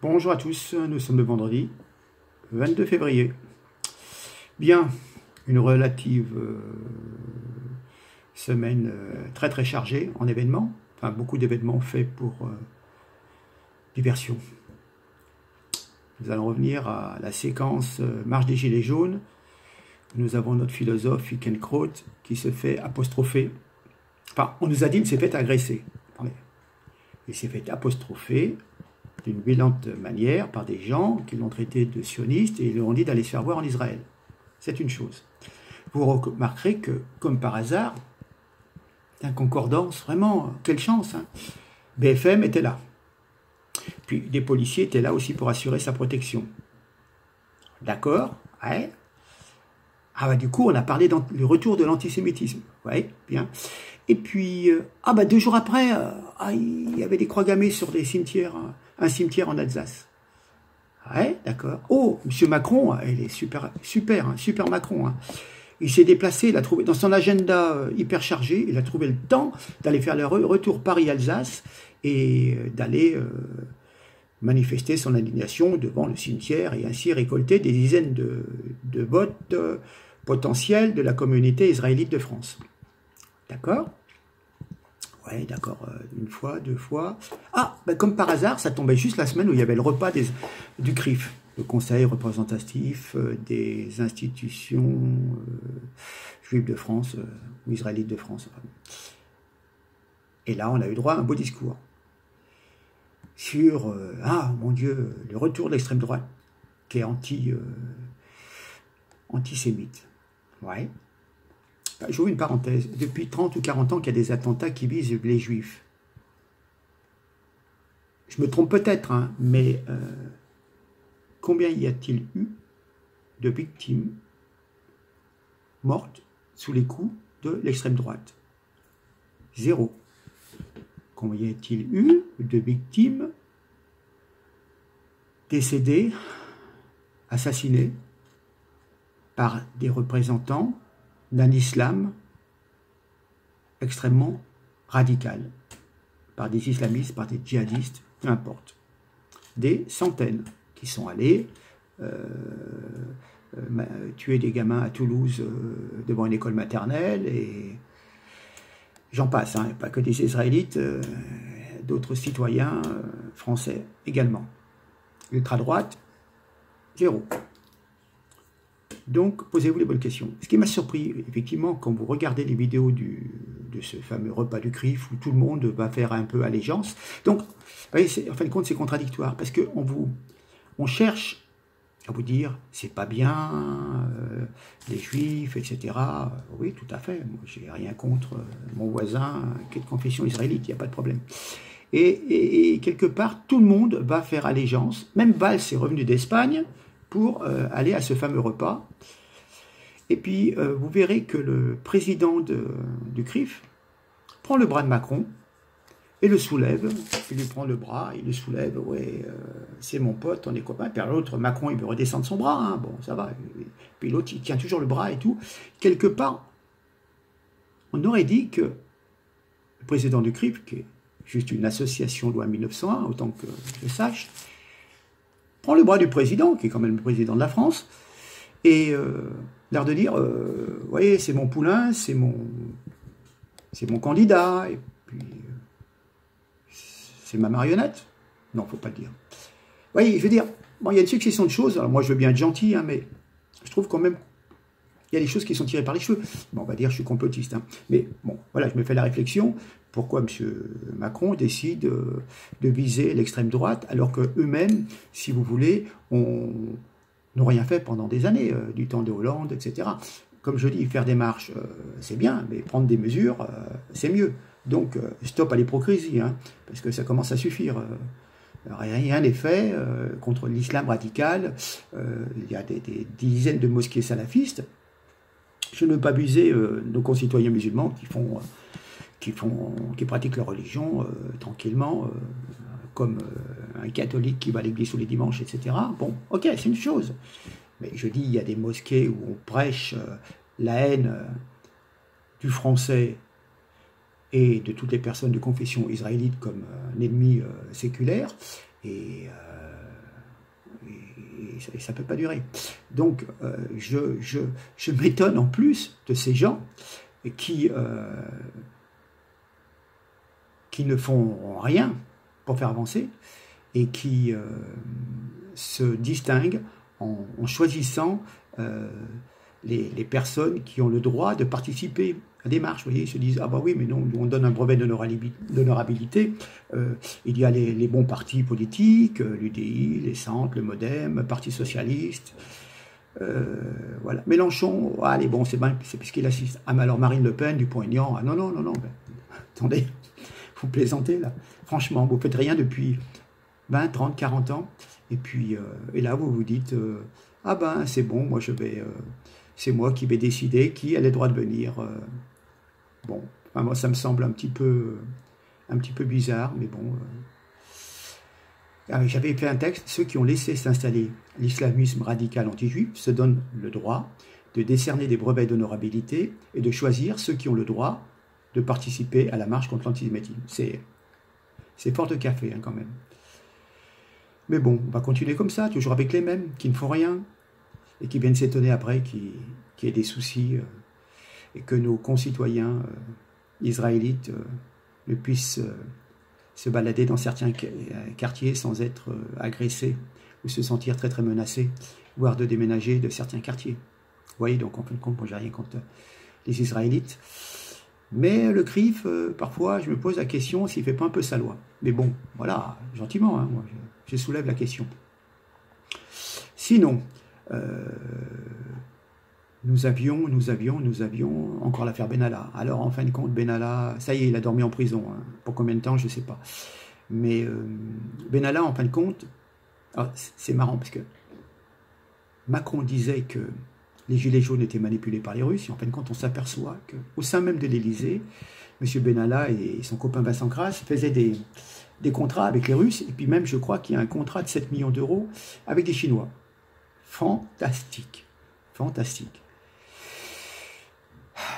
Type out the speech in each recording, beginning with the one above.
Bonjour à tous, nous sommes le vendredi 22 février. Bien, une relative semaine très chargée en événements, enfin beaucoup d'événements faits pour diversion. Nous allons revenir à la séquence Marche des Gilets jaunes. Nous avons notre philosophe Finkielkraut qui se fait apostropher. Enfin, on nous a dit qu'il s'est fait agresser. Attendez. Il s'est fait apostropher d'une violente manière par des gens qui l'ont traité de sioniste et lui ont dit d'aller se faire voir en Israël. C'est une chose. Vous remarquerez que, comme par hasard, une concordance, vraiment, quelle chance, hein. BFM était là. Puis des policiers étaient là aussi pour assurer sa protection. D'accord, ouais. Ah bah du coup, on a parlé du retour de l'antisémitisme. Ouais, bien. Et puis, 2 jours après, il y avait des croix gammées sur des cimetières, un cimetière en Alsace. Ouais, d'accord. Oh, M. Macron, il est super Macron. Hein. Il s'est déplacé, il a trouvé, dans son agenda hyper chargé, il a trouvé le temps d'aller faire le retour Paris-Alsace et d'aller manifester son indignation devant le cimetière et ainsi récolter des dizaines de votes potentiels de la communauté israélite de France. D'accord? Ouais, d'accord, une fois, 2 fois. Comme par hasard, ça tombait juste la semaine où il y avait le repas du CRIF, le Conseil représentatif des institutions juives de France, ou israélites de France. Et là, on a eu droit à un beau discours sur, mon Dieu, le retour de l'extrême droite, qui est antisémite. Ouais. J'ouvre une parenthèse. Depuis 30 ou 40 ans qu'il y a des attentats qui visent les juifs. Je me trompe peut-être, hein, mais combien y a-t-il eu de victimes mortes sous les coups de l'extrême droite? 0. Combien y a-t-il eu de victimes décédées, assassinées par des représentants d'un islam extrêmement radical, par des islamistes, par des djihadistes, peu importe. Des centaines qui sont allés tuer des gamins à Toulouse devant une école maternelle, et j'en passe, hein, pas que des Israélites, d'autres citoyens français également. L'ultra-droite, 0. Donc, posez-vous les bonnes questions. Ce qui m'a surpris, effectivement, quand vous regardez les vidéos de ce fameux repas du CRIF, où tout le monde va faire un peu allégeance. Donc, vous voyez, en fin de compte, c'est contradictoire, parce qu'on cherche à vous dire, c'est pas bien, les juifs, etc. Oui, tout à fait, moi, j'ai rien contre mon voisin qui est de confession israélite, il n'y a pas de problème. Et quelque part, tout le monde va faire allégeance, même Valls est revenu d'Espagne, pour aller à ce fameux repas. Et puis, vous verrez que le président du CRIF prend le bras de Macron et le soulève. Il lui prend le bras, il le soulève. Ouais, c'est mon pote, on est copains. Puis l'autre, Macron, il veut redescendre son bras. Hein, bon, ça va. Puis l'autre, il tient toujours le bras et tout. Quelque part, on aurait dit que le président du CRIF, qui est juste une association loi 1901, autant que je sache, prend le bras du président, qui est quand même le président de la France, et l'air de dire, vous voyez, c'est mon poulain, c'est mon candidat, et puis c'est ma marionnette. Non, faut pas le dire. Vous voyez, je veux dire, bon, il y a une succession de choses. Alors moi, je veux bien être gentil, hein, mais je trouve quand même il y a des choses qui sont tirées par les cheveux. Bon, on va dire, je suis complotiste, hein. Mais bon, voilà, je me fais la réflexion. Pourquoi M. Macron décide de viser l'extrême droite, alors qu'eux-mêmes, si vous voulez, n'ont rien fait pendant des années, du temps de Hollande, etc. Comme je dis, faire des marches, c'est bien, mais prendre des mesures, c'est mieux. Donc, stop à l'hypocrisie, hein, parce que ça commence à suffire. Rien n'est fait contre l'islam radical. Il y a des dizaines de mosquées salafistes. Je ne veux pas abuser nos concitoyens musulmans qui pratiquent leur religion tranquillement, comme un catholique qui va à l'église tous les dimanches, etc. Bon, ok, c'est une chose. Mais je dis, il y a des mosquées où on prêche la haine du français et de toutes les personnes de confession israélite comme un ennemi séculaire. Et Et ça ne peut pas durer. Donc, je m'étonne en plus de ces gens qui ne font rien pour faire avancer et qui se distinguent en choisissant les personnes qui ont le droit de participer à des marches. Vous voyez, ils se disent, ah bah oui, mais non, on donne un brevet d'honorabilité. Il y a les bons partis politiques, l'UDI, les Centres, le MoDem, le Parti Socialiste. Voilà. Mélenchon, allez, bon, c'est parce qu'il assiste. Ah, mais alors Marine Le Pen, Dupont-Aignan, ah non, non, non, non, ben, attendez, vous plaisantez là. Franchement, vous ne faites rien depuis 20, 30, 40 ans. Et puis, et là, vous vous dites, ah ben, c'est bon, moi je vais, c'est moi qui vais décider qui a le droit de venir. Bon, enfin, moi ça me semble un petit peu bizarre, mais bon. J'avais fait un texte, ceux qui ont laissé s'installer l'islamisme radical anti-juif se donnent le droit de décerner des brevets d'honorabilité et de choisir ceux qui ont le droit de participer à la marche contre l'antisémitisme. C'est fort de café hein, quand même. Mais bon, on va continuer comme ça, toujours avec les mêmes, qui ne font rien, et qui viennent s'étonner après qu'il y ait des soucis, et que nos concitoyens israélites ne puissent se balader dans certains quartiers sans être agressés, ou se sentir très très menacés, voire de déménager de certains quartiers. Vous voyez, donc en fin de compte, moi j'ai rien contre les Israélites. Mais le CRIF, parfois, je me pose la question s'il ne fait pas un peu sa loi. Mais bon, voilà, gentiment, hein, moi, je soulève la question. Sinon, nous avions encore l'affaire Benalla. Alors, en fin de compte, Benalla, ça y est, il a dormi en prison. Hein. Pour combien de temps, je ne sais pas. Mais Benalla, en fin de compte, c'est marrant parce que Macron disait que les gilets jaunes étaient manipulés par les Russes. Et en fin de compte, on s'aperçoit qu'au sein même de l'Élysée, M. Benalla et son copain Vincent Grasse faisaient des contrats avec les Russes. Et puis même, je crois qu'il y a un contrat de 7 millions d'euros avec des Chinois. Fantastique. Fantastique.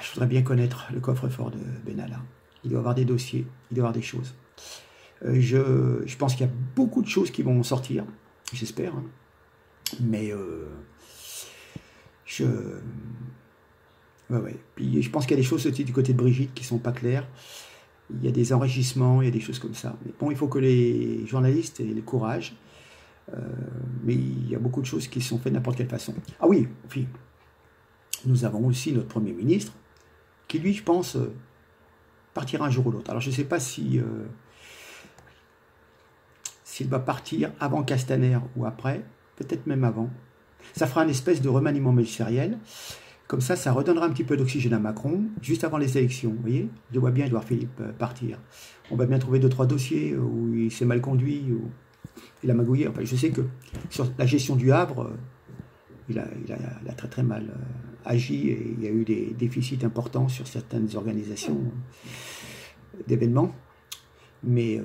Je voudrais bien connaître le coffre-fort de Benalla. Il doit avoir des dossiers, il doit avoir des choses. Je pense qu'il y a beaucoup de choses qui vont sortir, j'espère. Hein. Mais ouais. Puis je pense qu'il y a des choses aussi du côté de Brigitte qui ne sont pas claires. Il y a des enrichissements, il y a des choses comme ça. Mais bon, il faut que les journalistes aient le courage. Mais il y a beaucoup de choses qui sont faites de n'importe quelle façon. Ah oui, puis, nous avons aussi notre Premier ministre, qui lui, je pense, partira un jour ou l'autre. Alors je ne sais pas s'il va partir avant Castaner ou après, peut-être même avant. Ça fera une espèce de remaniement ministériel. Comme ça redonnera un petit peu d'oxygène à Macron, juste avant les élections. Vous voyez, je vois bien Édouard Philippe partir. On va bien trouver 2-3 dossiers où il s'est mal conduit, où il a magouillé. Enfin, je sais que sur la gestion du Havre, il a très très mal agi et il y a eu des déficits importants sur certaines organisations d'événements. Mais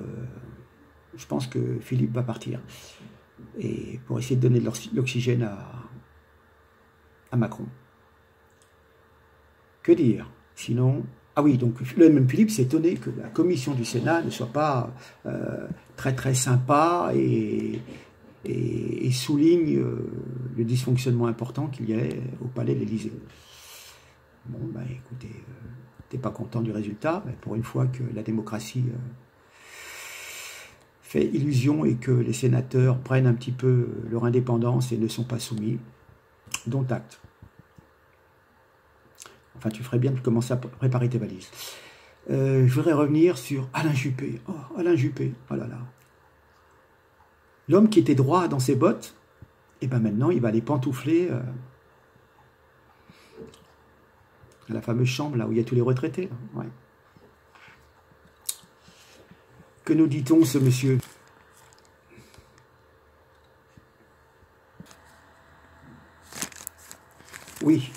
je pense que Philippe va partir. Et pour essayer de donner de l'oxygène à Macron. Que dire? Sinon... Ah oui, donc le même Philippe s'est étonné que la commission du Sénat ne soit pas très très sympa et souligne le dysfonctionnement important qu'il y a au palais de l'Élysée. Bon, ben écoutez, t'es pas content du résultat, mais pour une fois que la démocratie fait illusion et que les sénateurs prennent un petit peu leur indépendance et ne sont pas soumis, dont acte. Enfin, tu ferais bien de commencer à préparer tes valises. Je voudrais revenir sur Alain Juppé. Oh, Alain Juppé, oh là là. L'homme qui était droit dans ses bottes, et ben maintenant, il va aller pantoufler à la fameuse chambre, là où il y a tous les retraités. Ouais. Que nous dit-on, ce monsieur ? Oui,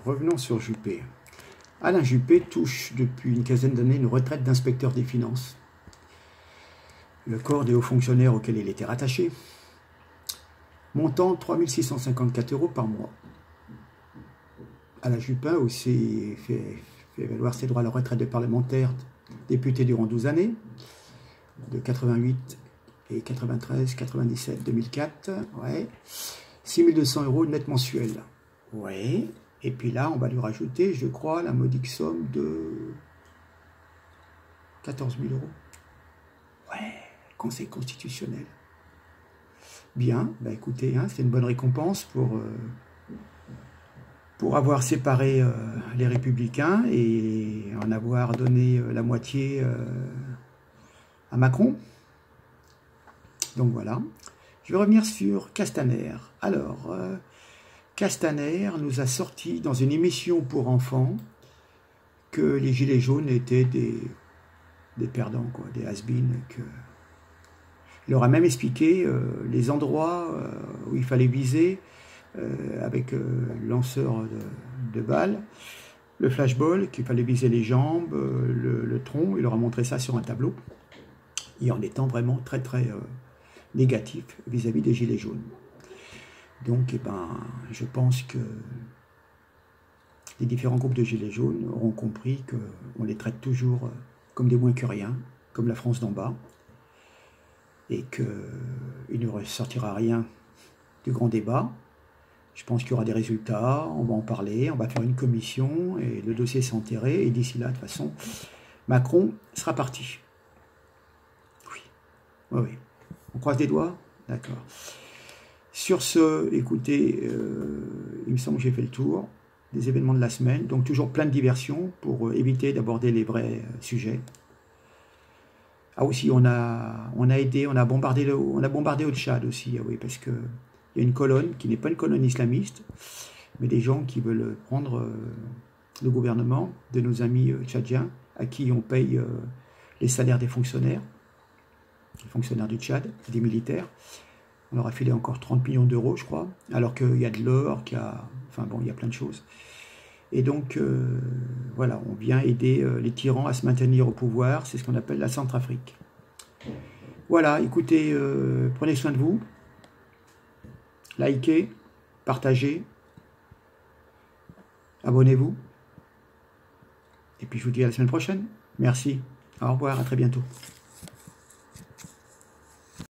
revenons sur Juppé. Alain Juppé touche depuis une quinzaine d'années une retraite d'inspecteur des finances. Le corps des hauts fonctionnaires auxquels il était rattaché. Montant 3 654 € par mois. Alain Juppé aussi fait valoir ses droits à la retraite de parlementaire député durant 12 années, de 88 et 93, 97, 2004, ouais. 6200 € net mensuel. Ouais. Et puis là, on va lui rajouter, je crois, la modique somme de 14 000 €. Ouais, Conseil constitutionnel. Bien, bah écoutez, hein, c'est une bonne récompense pour avoir séparé les Républicains et en avoir donné la moitié à Macron. Donc voilà. Je vais revenir sur Castaner. Alors, Castaner nous a sorti dans une émission pour enfants que les Gilets jaunes étaient des perdants, quoi, des has-beens. Il leur a même expliqué les endroits où il fallait viser avec le lanceur de balles, le flashball, qu'il fallait viser les jambes, le tronc. Il leur a montré ça sur un tableau, et en étant vraiment très très négatif vis-à-vis des Gilets jaunes. Donc, eh ben, je pense que les différents groupes de Gilets jaunes auront compris qu'on les traite toujours comme des moins que rien, comme la France d'en bas, et qu'il ne ressortira rien du grand débat. Je pense qu'il y aura des résultats, on va en parler, on va faire une commission, et le dossier s'est enterré, et d'ici là, de toute façon, Macron sera parti. Oui, oui, oui. On croise des doigts? D'accord. Sur ce, écoutez, il me semble que j'ai fait le tour des événements de la semaine, donc toujours plein de diversions pour éviter d'aborder les vrais sujets. Ah aussi, on a aidé, on a bombardé le Tchad aussi, ah oui, parce que il y a une colonne qui n'est pas une colonne islamiste, mais des gens qui veulent prendre le gouvernement de nos amis tchadiens, à qui on paye les salaires des fonctionnaires du Tchad, des militaires. On leur a filé encore 30 millions d'euros, je crois, alors qu'il y a de l'or, enfin bon, il y a plein de choses. Et donc, voilà, on vient aider les tyrans à se maintenir au pouvoir, c'est ce qu'on appelle la Centrafrique. Voilà, écoutez, prenez soin de vous, likez, partagez, abonnez-vous, et puis je vous dis à la semaine prochaine. Merci, au revoir, à très bientôt.